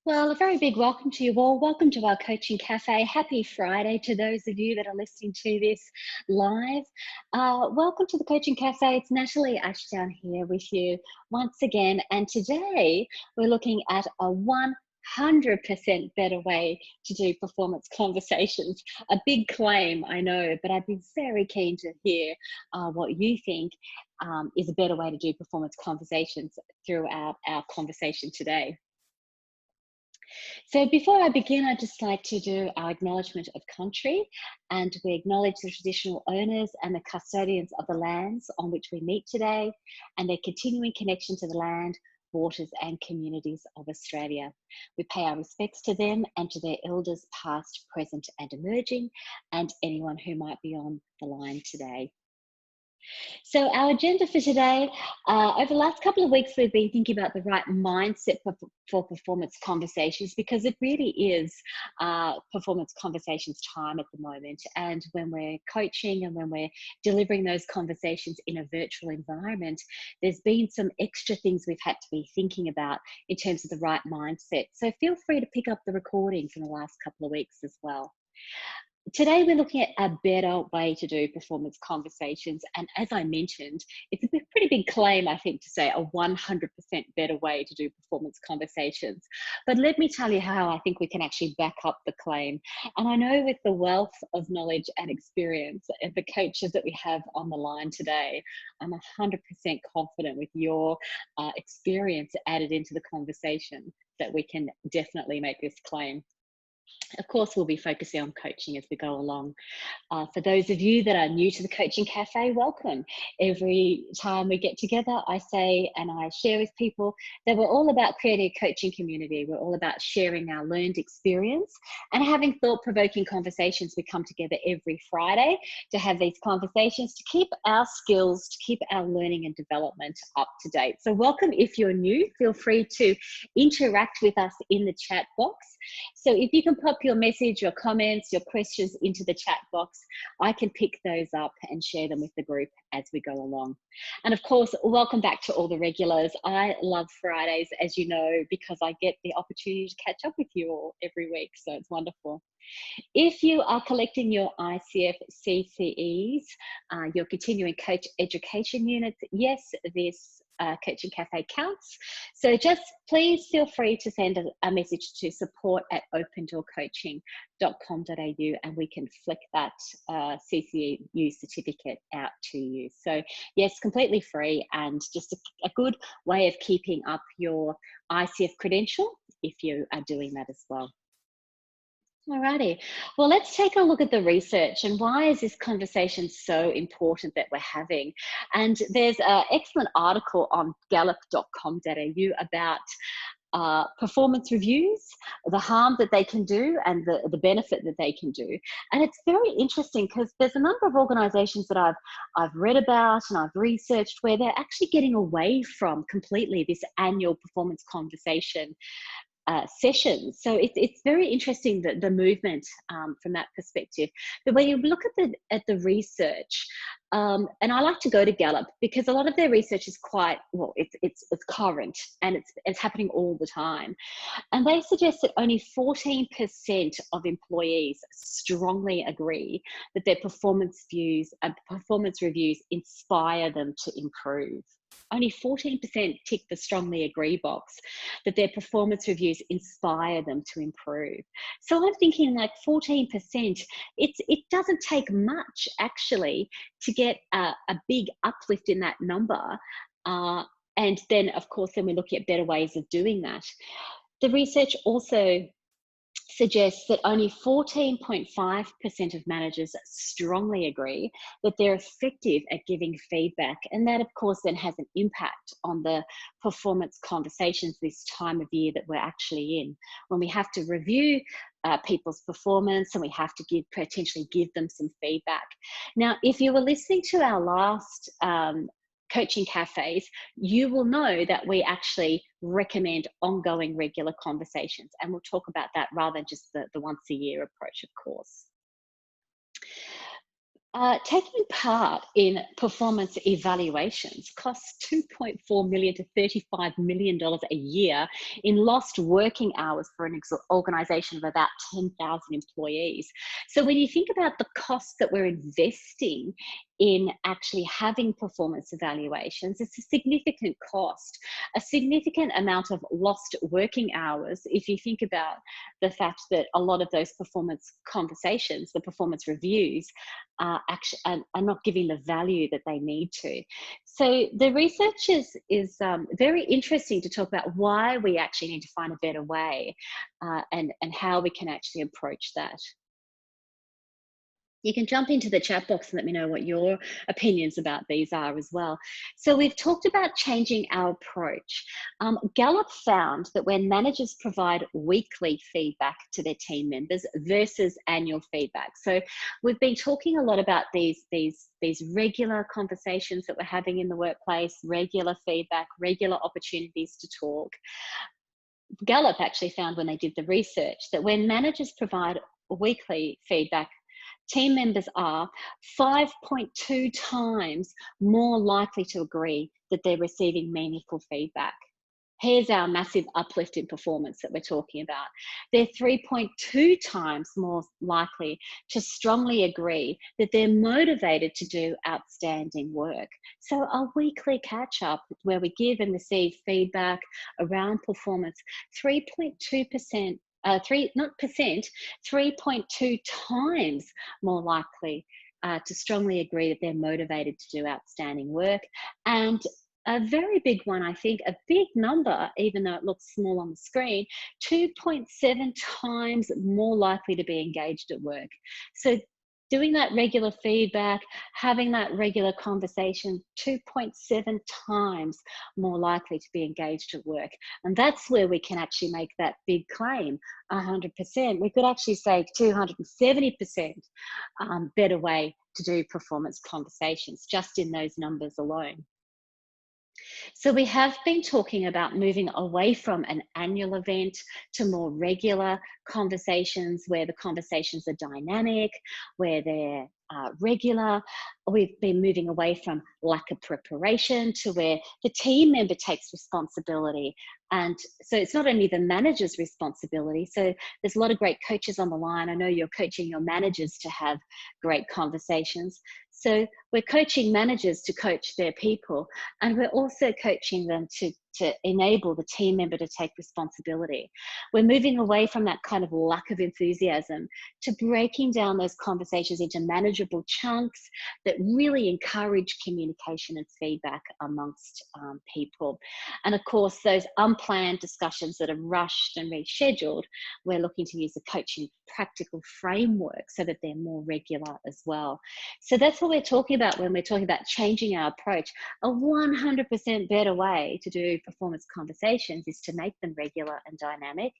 Well, a very big welcome to you all. Welcome to our Coaching Cafe. Happy Friday to those of you that are listening to this live. Welcome to the Coaching Cafe. It's Natalie Ashdown here with you once again. And today we're looking at a 100% better way to do performance conversations. A big claim, I know, but I'd be very keen to hear what you think is a better way to do performance conversations throughout our conversation today. So before I begin, I'd just like to do our acknowledgement of country, and we acknowledge the traditional owners and the custodians of the lands on which we meet today and their continuing connection to the land, waters and communities of Australia. We pay our respects to them and to their elders past, present and emerging, and anyone who might be on the line today. So our agenda for today, over the last couple of weeks, we've been thinking about the right mindset for performance conversations, because it really is performance conversations time at the moment. And when we're coaching and when we're delivering those conversations in a virtual environment, there's been some extra things we've had to be thinking about in terms of the right mindset. So feel free to pick up the recording from the last couple of weeks as well. Today, we're looking at a better way to do performance conversations. And as I mentioned, it's a pretty big claim, I think, to say a 100% better way to do performance conversations. But let me tell you how I think we can actually back up the claim. And I know with the wealth of knowledge and experience of the coaches that we have on the line today, I'm 100% confident with your experience added into the conversation that we can definitely make this claim. Of course, we'll be focusing on coaching as we go along. For those of you that are new to the Coaching Cafe, welcome. Every time we get together, I say and I share with people that we're all about creating a coaching community. We're all about sharing our learned experience and having thought-provoking conversations. We come together every Friday to have these conversations, to keep our skills, to keep our learning and development up to date. So welcome if you're new. Feel free to interact with us in the chat box. So if you can pop your message, your comments, your questions into the chat box, I can pick those up and share them with the group as we go along. And of course, welcome back to all the regulars. I love Fridays, as you know, because I get the opportunity to catch up with you all every week. So it's wonderful. If you are collecting your ICF CCEs, your continuing coach education units, yes, this Coaching Cafe counts. So just please feel free to send a message to support@opendoorcoaching.com.au and we can flick that CCU certificate out to you. So yes, completely free and just a good way of keeping up your ICF credential if you are doing that as well. Alrighty, well, let's take a look at the research and why is this conversation so important that we're having. And there's an excellent article on gallup.com.au about performance reviews, the harm that they can do and the benefit that they can do. And it's very interesting because there's a number of organizations that I've read about and I've researched where they're actually getting away from completely this annual performance conversation sessions. So it's very interesting that the movement from that perspective. But when you look at the research, and I like to go to Gallup because a lot of their research is quite well. It's current and it's happening all the time. And they suggest that only 14% of employees strongly agree that their performance reviews inspire them to improve. Only 14% tick the strongly agree box that their performance reviews inspire them to improve. So I'm thinking like 14%, it doesn't take much actually to get a big uplift in that number. And then of course, then we're looking at better ways of doing that. The research also suggests that only 14.5% of managers strongly agree that they're effective at giving feedback. And that, of course, then has an impact on the performance conversations this time of year that we're actually in, when we have to review people's performance and we have to potentially give them some feedback. Now, if you were listening to our last Coaching Cafes, you will know that we actually recommend ongoing regular conversations, and we'll talk about that rather than just the once a year approach, of course. Taking part in performance evaluations costs 2.4 million to $35 million a year in lost working hours for an organization of about 10,000 employees. So when you think about the costs that we're investing in actually having performance evaluations, it's a significant cost, a significant amount of lost working hours. If you think about the fact that a lot of those performance conversations, the performance reviews, are not giving the value that they need to. So the research is very interesting to talk about why we actually need to find a better way, and how we can actually approach that. You can jump into the chat box and let me know what your opinions about these are as well. So we've talked about changing our approach. Gallup found that when managers provide weekly feedback to their team members versus annual feedback. So we've been talking a lot about these regular conversations that we're having in the workplace, regular feedback, regular opportunities to talk. Gallup actually found when they did the research that when managers provide weekly feedback, team members are 5.2 times more likely to agree that they're receiving meaningful feedback. Here's our massive uplift in performance that we're talking about. They're 3.2 times more likely to strongly agree that they're motivated to do outstanding work. So a weekly catch up where we give and receive feedback around performance, 3.2%, 3.2 times more likely to strongly agree that they're motivated to do outstanding work. And a very big one, I think, a big number, even though it looks small on the screen, 2.7 times more likely to be engaged at work. So doing that regular feedback, having that regular conversation, 2.7 times more likely to be engaged at work. And that's where we can actually make that big claim, 100%. We could actually say 270% better way to do performance conversations just in those numbers alone. So we have been talking about moving away from an annual event to more regular conversations where the conversations are dynamic, where they're regular. We've been moving away from lack of preparation to where the team member takes responsibility. And so it's not only the manager's responsibility. So there's a lot of great coaches on the line. I know you're coaching your managers to have great conversations. So we're coaching managers to coach their people, and we're also coaching them to enable the team member to take responsibility. We're moving away from that kind of lack of enthusiasm to breaking down those conversations into manageable chunks that really encourage communication and feedback amongst people. And of course, those unplanned discussions that are rushed and rescheduled, we're looking to use a coaching practical framework so that they're more regular as well. So that's what we're talking about when we're talking about changing our approach. A 100% better way to do performance conversations is to make them regular and dynamic,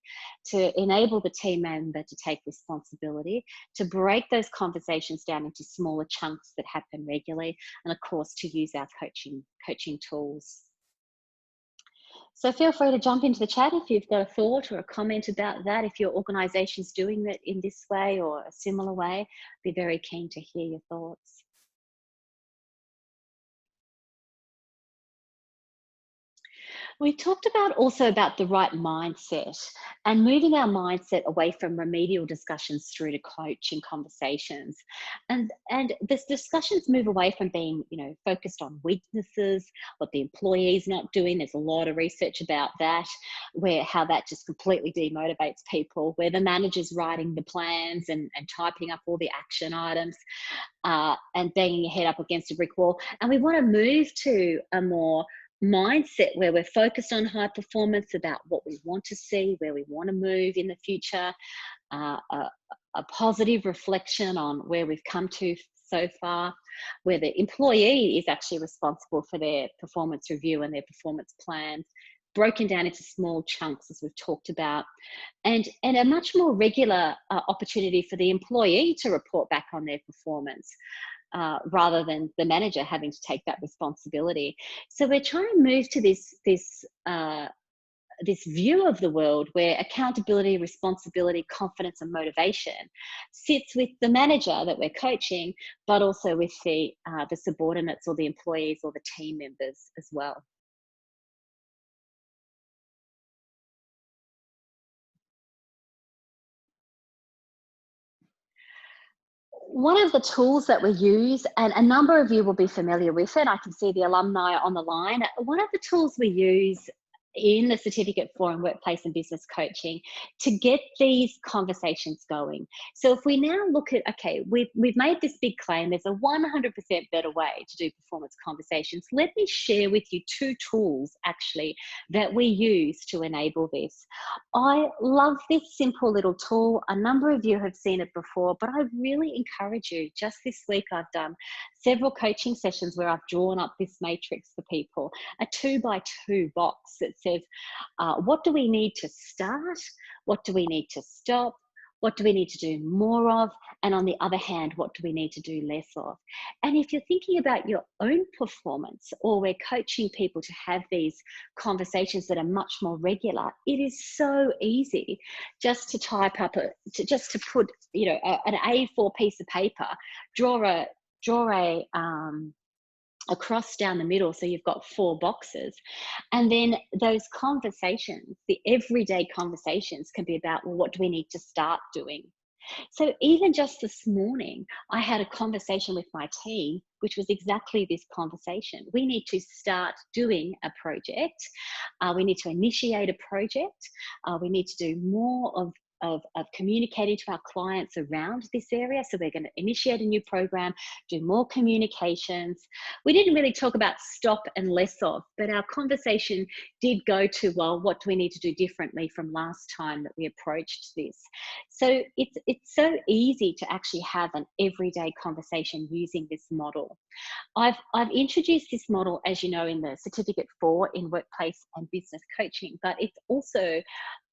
to enable the team member to take responsibility, to break those conversations down into smaller chunks that happen regularly, and of course to use our coaching tools. So feel free to jump into the chat if you've got a thought or a comment about that. If your organisation's doing that in this way or a similar way, I'd be very keen to hear your thoughts. We talked about also about the right mindset and moving our mindset away from remedial discussions through to coaching conversations. And this discussions move away from being, focused on weaknesses, what the employee's not doing. There's a lot of research about that, where how that just completely demotivates people, where the manager's writing the plans and typing up all the action items, and banging your head up against a brick wall. And we want to move to a more mindset where we're focused on high performance, about what we want to see, where we want to move in the future, a positive reflection on where we've come to so far, where the employee is actually responsible for their performance review and their performance plans, broken down into small chunks, as we've talked about, and a much more regular opportunity for the employee to report back on their performance, rather than the manager having to take that responsibility. So we're trying to move to this this view of the world where accountability, responsibility, confidence, and motivation sits with the manager that we're coaching, but also with the subordinates or the employees or the team members as well. One of the tools that we use, and a number of you will be familiar with it, I can see the alumni on the line. One of the tools we use in the certificate for in workplace and business coaching to get these conversations going. So if we now look at, okay, we've made this big claim, there's a 100% better way to do performance conversations. Let me share with you two tools actually that we use to enable this. I love this simple little tool. A number of you have seen it before, but I really encourage you. Just this week, I've done several coaching sessions where I've drawn up this matrix for people, a 2x2 box that says, what do we need to start? What do we need to stop? What do we need to do more of? And on the other hand, what do we need to do less of? And if you're thinking about your own performance, or we're coaching people to have these conversations that are much more regular, it is so easy just to type up just to put, an A4 piece of paper, draw a cross down the middle, so you've got 4 boxes, and then those conversations, the everyday conversations, can be about, well, what do we need to start doing? So even just this morning, I had a conversation with my team, which was exactly this conversation. We need to start doing a project. We need to initiate a project. We need to do more of communicating to our clients around this area. So we're going to initiate a new program, do more communications. We didn't really talk about stop and less of, but our conversation did go to, well, what do we need to do differently from last time that we approached this? So it's so easy to actually have an everyday conversation using this model. I've introduced this model, as you know, in the certificate for in workplace and business coaching, but it's also,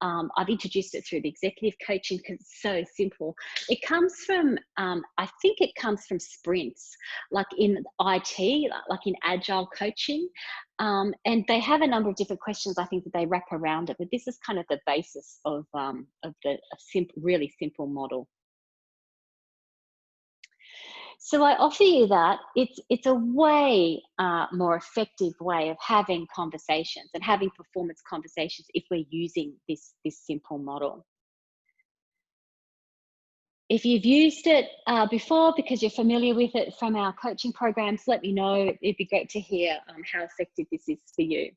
I've introduced it through the executive coaching because it's so simple. It comes from, I think it comes from sprints, like in IT, like in agile coaching. And they have a number of different questions, I think, that they wrap around it, but this is kind of the basis of really simple model. So I offer you that. It's a way more effective way of having conversations and having performance conversations if we're using this simple model. If you've used it before because you're familiar with it from our coaching programs, let me know. It'd be great to hear how effective this is for you.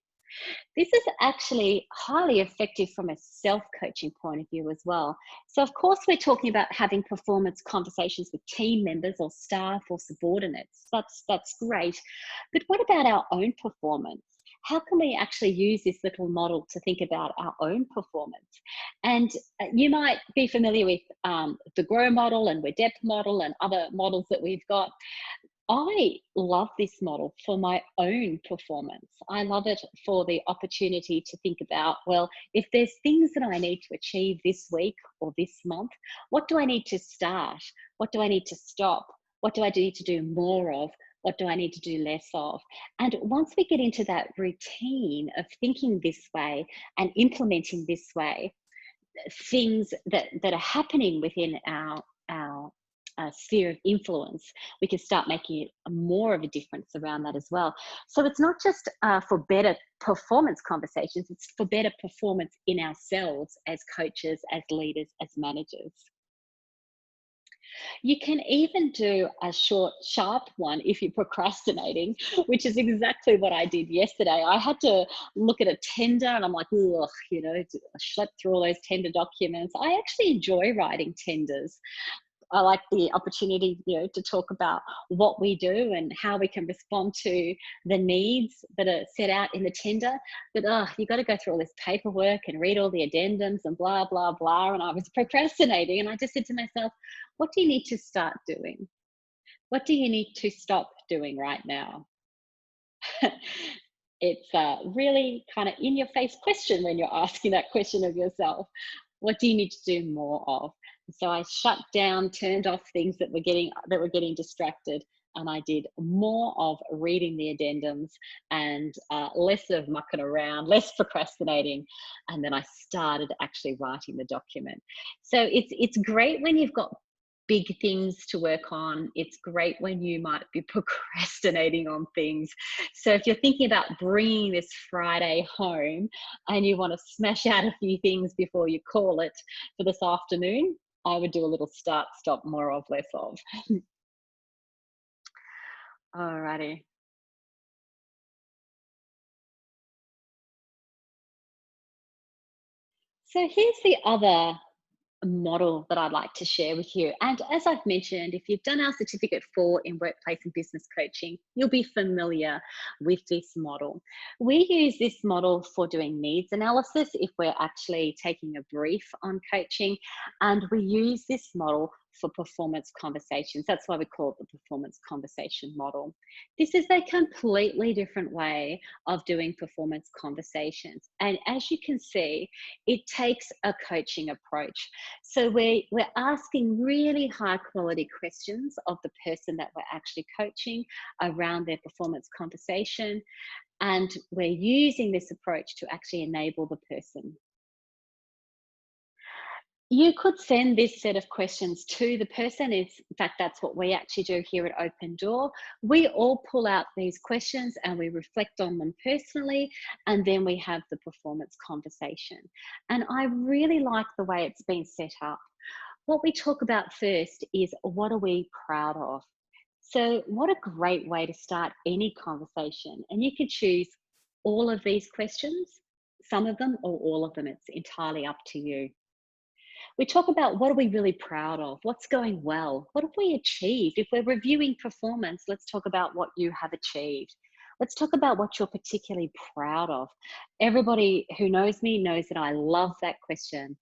This is actually highly effective from a self-coaching point of view as well. So of course, we're talking about having performance conversations with team members or staff or subordinates. That's great. But what about our own performance? How can we actually use this little model to think about our own performance? And you might be familiar with the GROW model and WEDEP model and other models that we've got. I love this model for my own performance. I love it for the opportunity to think about, well, if there's things that I need to achieve this week or this month, what do I need to start? What do I need to stop? What do I need to do more of? What do I need to do less of? And once we get into that routine of thinking this way and implementing this way, things that are happening within our sphere of influence, we can start making it more of a difference around that as well. So it's not just for better performance conversations, it's for better performance in ourselves as coaches, as leaders, as managers. You can even do a short, sharp one if you're procrastinating, which is exactly what I did yesterday. I had to look at a tender and I'm like, ugh, I slept through all those tender documents. I actually enjoy writing tenders. I like the opportunity, to talk about what we do and how we can respond to the needs that are set out in the tender. But you got to go through all this paperwork and read all the addendums and blah, blah, blah. And I was procrastinating. And I just said to myself, what do you need to start doing? What do you need to stop doing right now? It's a really kind of in your face question when you're asking that question of yourself. What do you need to do more of? So I shut down, turned off things that were getting distracted, and I did more of reading the addendums and less of mucking around, less procrastinating, and then I started actually writing the document. So it's great when you've got big things to work on. It's great when you might be procrastinating on things. So if you're thinking about bringing this Friday home and you want to smash out a few things before you call it for this afternoon, I would do a little start, stop, more of, less of. Alrighty. So here's the other model that I'd like to share with you. And as I've mentioned, if you've done our certificate 4 in workplace and business coaching, you'll be familiar with this model. We use this model for doing needs analysis if we're actually taking a brief on coaching, and we use this model for performance conversations. That's why we call it the performance conversation model. This is a completely different way of doing performance conversations. And as you can see, it takes a coaching approach. So we're asking really high quality questions of the person that we're actually coaching around their performance conversation. And we're using this approach to actually enable the person. You could send this set of questions to the person. In fact, that's what we actually do here at Open Door. We all pull out these questions and we reflect on them personally, and then we have the performance conversation. And I really like the way it's been set up. What we talk about first is, what are we proud of? So what a great way to start any conversation. And you could choose all of these questions, some of them or all of them. It's entirely up to you. We talk about, what are we really proud of? What's going well? What have we achieved? If we're reviewing performance, let's talk about what you have achieved. Let's talk about what you're particularly proud of. Everybody who knows me knows that I love that question,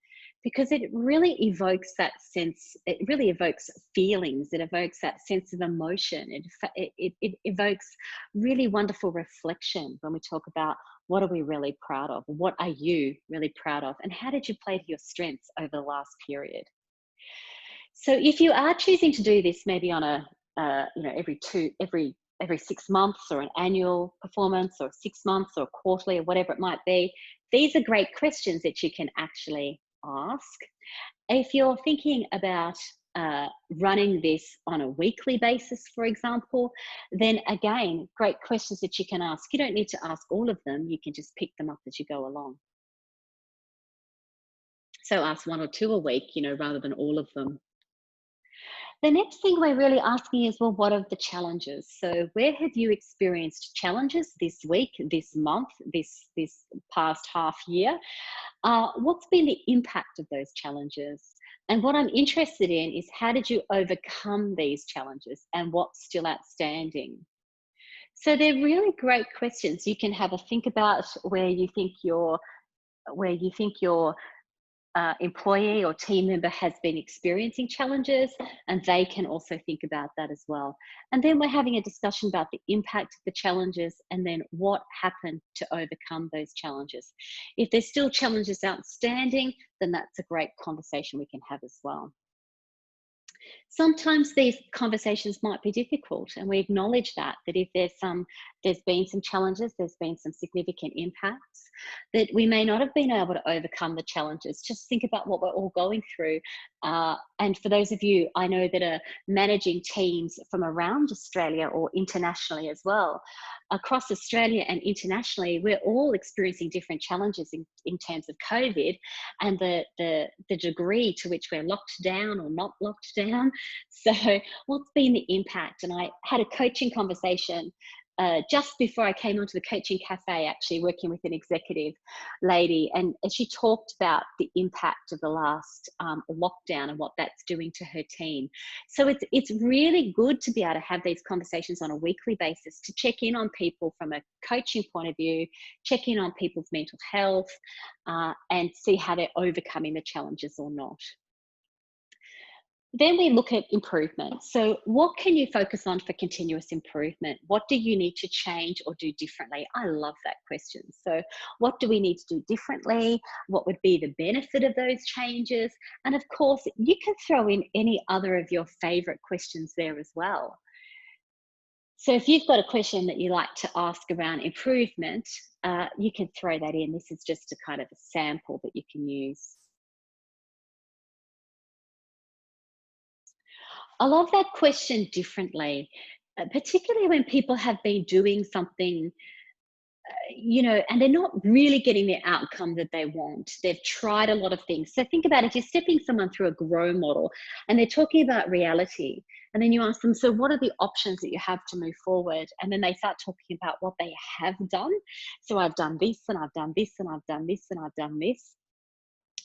because it really evokes that sense. It really evokes feelings. It evokes that sense of emotion. It evokes really wonderful reflection when we talk about, what are we really proud of? What are you really proud of? And how did you play to your strengths over the last period? So if you are choosing to do this maybe on a, every 6 months, or an annual performance, or 6 months, or quarterly, or whatever it might be, these are great questions that you can actually ask. If you're thinking about running this on a weekly basis, for example, then again, great questions that you can ask. You don't need to ask all of them. You can just pick them up as you go along. So ask 1 or 2 a week, rather than all of them. The next thing we're really asking is, well, what are the challenges? So where have you experienced challenges this week, this month, this past half year? What's been the impact of those challenges? And what I'm interested in is, how did you overcome these challenges, and what's still outstanding? So they're really great questions. You can have a think about where you think your employee or team member has been experiencing challenges, and they can also think about that as well. And then we're having a discussion about the impact of the challenges, and then what happened to overcome those challenges. If there's still challenges outstanding, then that's a great conversation we can have as well. Sometimes these conversations might be difficult, and we acknowledge that if there's been some challenges, there's been some significant impacts, that we may not have been able to overcome the challenges. Just think about what we're all going through. And for those of you I know that are managing teams from around Australia or internationally as well, across Australia and internationally, we're all experiencing different challenges in terms of COVID, and the degree to which we're locked down or not locked down. So what's been the impact? And I had a coaching conversation just before I came onto the Coaching Café, actually working with an executive lady, and she talked about the impact of the last lockdown and what that's doing to her team. So it's really good to be able to have these conversations on a weekly basis, to check in on people from a coaching point of view, check in on people's mental health, and see how they're overcoming the challenges or not. Then we look at improvement. So what can you focus on for continuous improvement? What do you need to change or do differently? I love that question. So what do we need to do differently? What would be the benefit of those changes? And of course, you can throw in any other of your favorite questions there as well. So if you've got a question that you like to ask around improvement, you can throw that in. This is just a kind of a sample that you can use. I love that question differently, particularly when people have been doing something, and they're not really getting the outcome that they want. They've tried a lot of things. So think about if you're stepping someone through a grow model and they're talking about reality, and then you ask them, so what are the options that you have to move forward? And then they start talking about what they have done. So I've done this, and I've done this, and I've done this, and I've done this.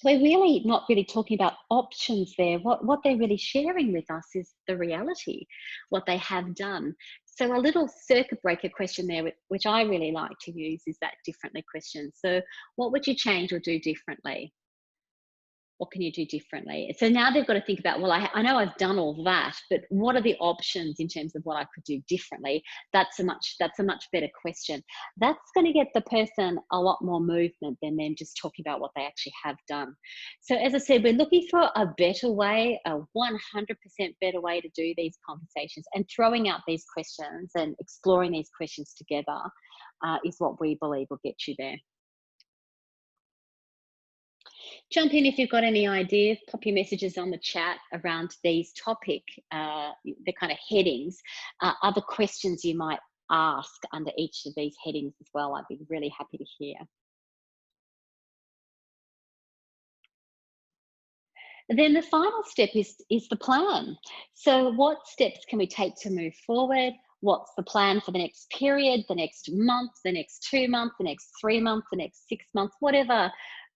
We're really not really talking about options there. What they're really sharing with us is the reality, what they have done. So a little circuit breaker question there, which I really like to use, is that differently question. So what would you change or do differently? What can you do differently? So now they've got to think about, well, I know I've done all that, but what are the options in terms of what I could do differently? That's a much better question. That's going to get the person a lot more movement than them just talking about what they actually have done. So as I said, we're looking for a better way, a 100% better way to do these conversations, and throwing out these questions and exploring these questions together is what we believe will get you there. Jump in if you've got any ideas, pop your messages on the chat around these topic, the kind of headings, other questions you might ask under each of these headings as well. I'd be really happy to hear. Then the final step is the plan. So what steps can we take to move forward? What's the plan for the next period, the next month, the next 2 months, the next 3 months, the next 6 months, whatever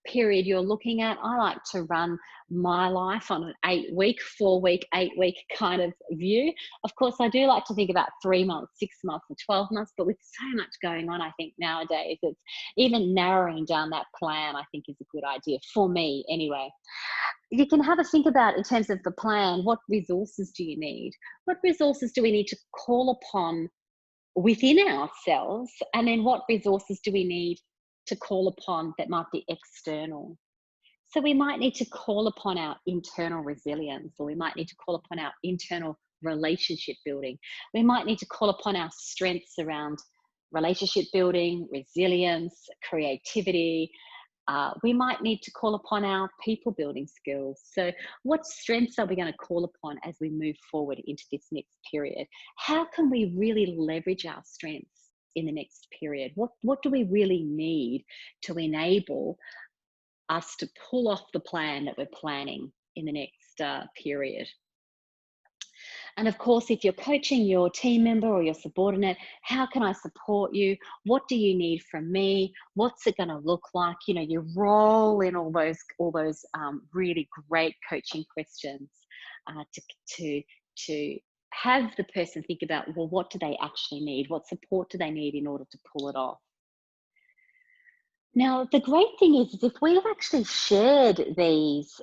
period you're looking at? I like to run my life on an 8-week, 4-week, 8-week kind of view. Of course, I do like to think about 3 months, 6 months, and 12 months, but with so much going on, I think nowadays it's even narrowing down that plan, I think is a good idea for me anyway. You can have a think about, in terms of the plan, what resources do you need? What resources do we need to call upon within ourselves? And then what resources do we need to call upon that might be external? So we might need to call upon our internal resilience, or we might need to call upon our internal relationship building. We might need to call upon our strengths around relationship building, resilience, creativity. We might need to call upon our people building skills. So what strengths are we going to call upon as we move forward into this next period? How can we really leverage our strengths in the next period? What do we really need to enable us to pull off the plan that we're planning in the next period? And of course, if you're coaching your team member or your subordinate, how can I support you? What do you need from me? What's it going to look like? You roll in all those really great coaching questions to have the person think about, well, what do they actually need? What support do they need in order to pull it off? Now, the great thing is if we've actually shared these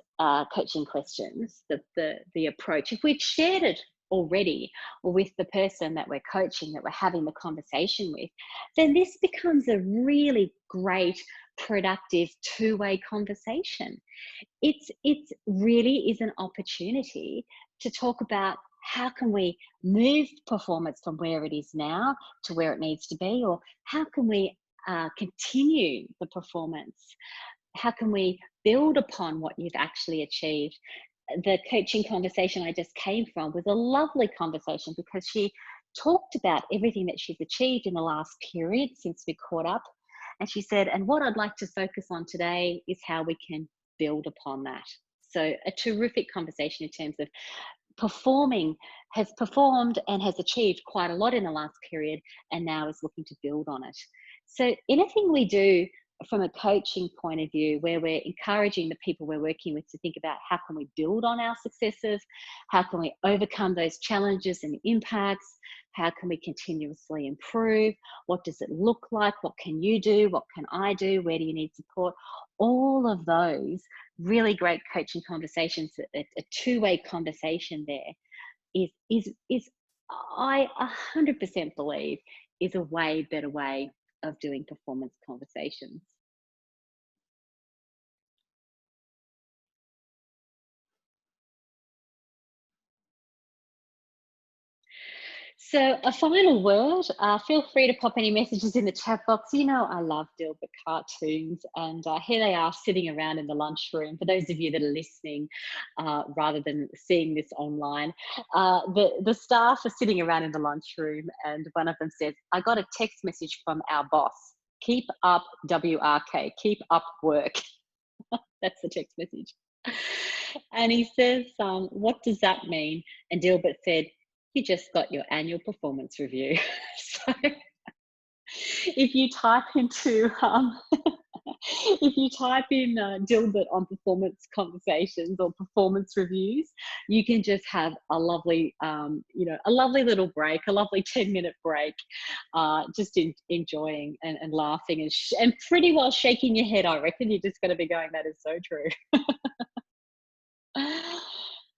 coaching questions, the approach, if we've shared it already with the person that we're coaching, that we're having the conversation with, then this becomes a really great, productive two-way conversation. It really is an opportunity to talk about how can we move performance from where it is now to where it needs to be, or how can we continue the performance? How can we build upon what you've actually achieved? The coaching conversation I just came from was a lovely conversation because she talked about everything that she's achieved in the last period since we caught up. And she said, and what I'd like to focus on today is how we can build upon that. So a terrific conversation in terms of has performed and has achieved quite a lot in the last period, and now is looking to build on it. So anything we do from a coaching point of view, where we're encouraging the people we're working with to think about how can we build on our successes, how can we overcome those challenges and impacts, how can we continuously improve, what does it look like, what can you do, what can I do, where do you need support? All of those really great coaching conversations, a two-way conversation there is I 100% believe is a way better way of doing performance conversations. So, a final word. Feel free to pop any messages in the chat box. You know, I love Dilbert cartoons, and here they are sitting around in the lunchroom. For those of you that are listening, rather than seeing this online, the staff are sitting around in the lunchroom, and one of them says, "I got a text message from our boss. Keep up, WRK. Keep up work." That's the text message. And he says, "What does that mean?" And Dilbert said, "You just got your annual performance review." So if you type into, if you type in Dilbert on performance conversations or performance reviews, you can just have a lovely, a lovely little break, a lovely 10-minute break, just enjoying and laughing and pretty well shaking your head. I reckon you're just going to be going, "That is so true."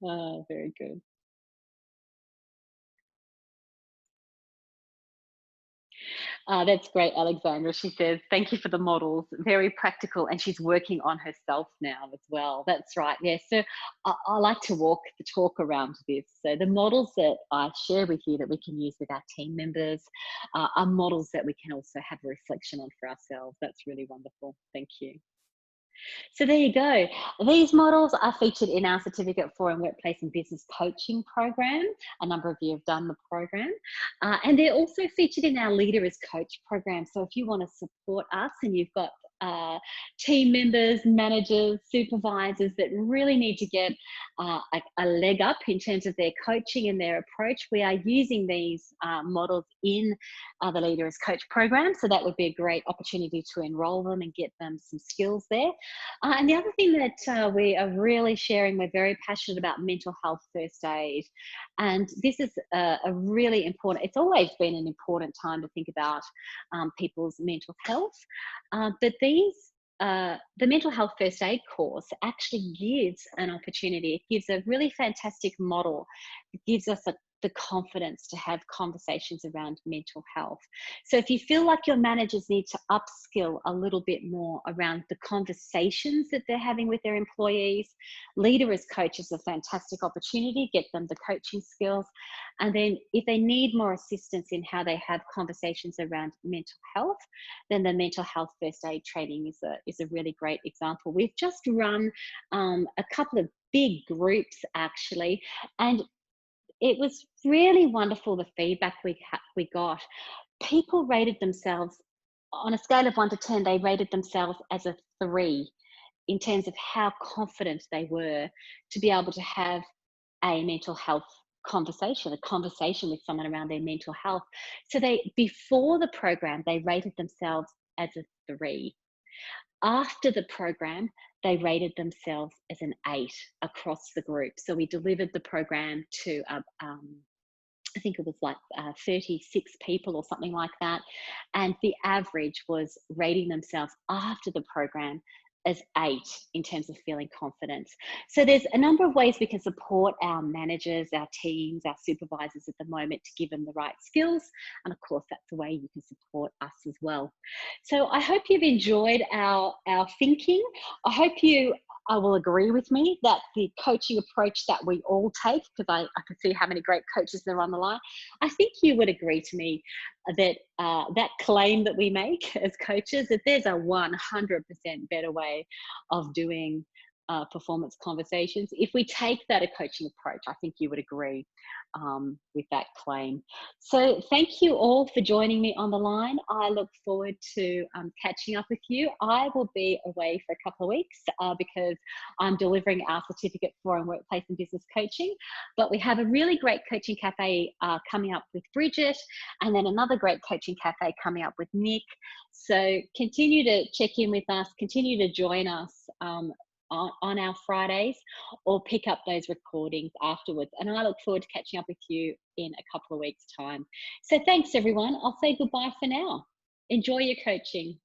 Oh, very good. That's great, Alexandra. She says, "Thank you for the models. Very practical." And she's working on herself now as well. That's right. Yeah. So I like to walk the talk around this. So the models that I share with you that we can use with our team members are models that we can also have a reflection on for ourselves. That's really wonderful. Thank you. So there you go. These models are featured in our Certificate for and Workplace and Business Coaching program. A number of you have done the program. And they're also featured in our Leader as Coach program. So if you want to support us and you've got team members, managers, supervisors that really need to get a leg up in terms of their coaching and their approach, we are using these models in the Leader as Coach program. So that would be a great opportunity to enroll them and get them some skills there. And the other thing that we are really sharing, we're very passionate about mental health first aid. And this is a really important, it's always been an important time to think about people's mental health. But the mental health first aid course actually gives an opportunity. It gives a really fantastic model. It gives us the confidence to have conversations around mental health. So if you feel like your managers need to upskill a little bit more around the conversations that they're having with their employees, Leader as Coach is a fantastic opportunity. Get them the coaching skills. And then if they need more assistance in how they have conversations around mental health, then the mental health first aid training is a really great example. We've just run a couple of big groups actually, and it was really wonderful the feedback we got. People rated themselves on a scale of 1 to 10. They rated themselves as a 3 in terms of how confident they were to be able to have a mental health conversation, a conversation with someone around their mental health. So before the program, they rated themselves as a 3. After the program, they rated themselves as an 8 across the group. So we delivered the program to, I think it was like 36 people or something like that. And the average was rating themselves after the program as 8 in terms of feeling confident. So there's a number of ways we can support our managers, our teams, our supervisors at the moment to give them the right skills. And of course, that's the way you can support us as well. So I hope you've enjoyed our thinking. I hope you will agree with me that the coaching approach that we all take, because I can see how many great coaches there are on the line, I think you would agree to me that that claim that we make as coaches, that there's a 100% better way of doing performance conversations. If we take that a coaching approach, I think you would agree with that claim. So thank you all for joining me on the line. I look forward to catching up with you. I will be away for a couple of weeks because I'm delivering our Certificate for and Workplace and Business Coaching. But we have a really great Coaching Cafe coming up with Bridget, and then another great Coaching Cafe coming up with Nick. So continue to check in with us, continue to join us on our Fridays, or pick up those recordings afterwards. And I look forward to catching up with you in a couple of weeks' time. So thanks, everyone. I'll say goodbye for now. Enjoy your coaching.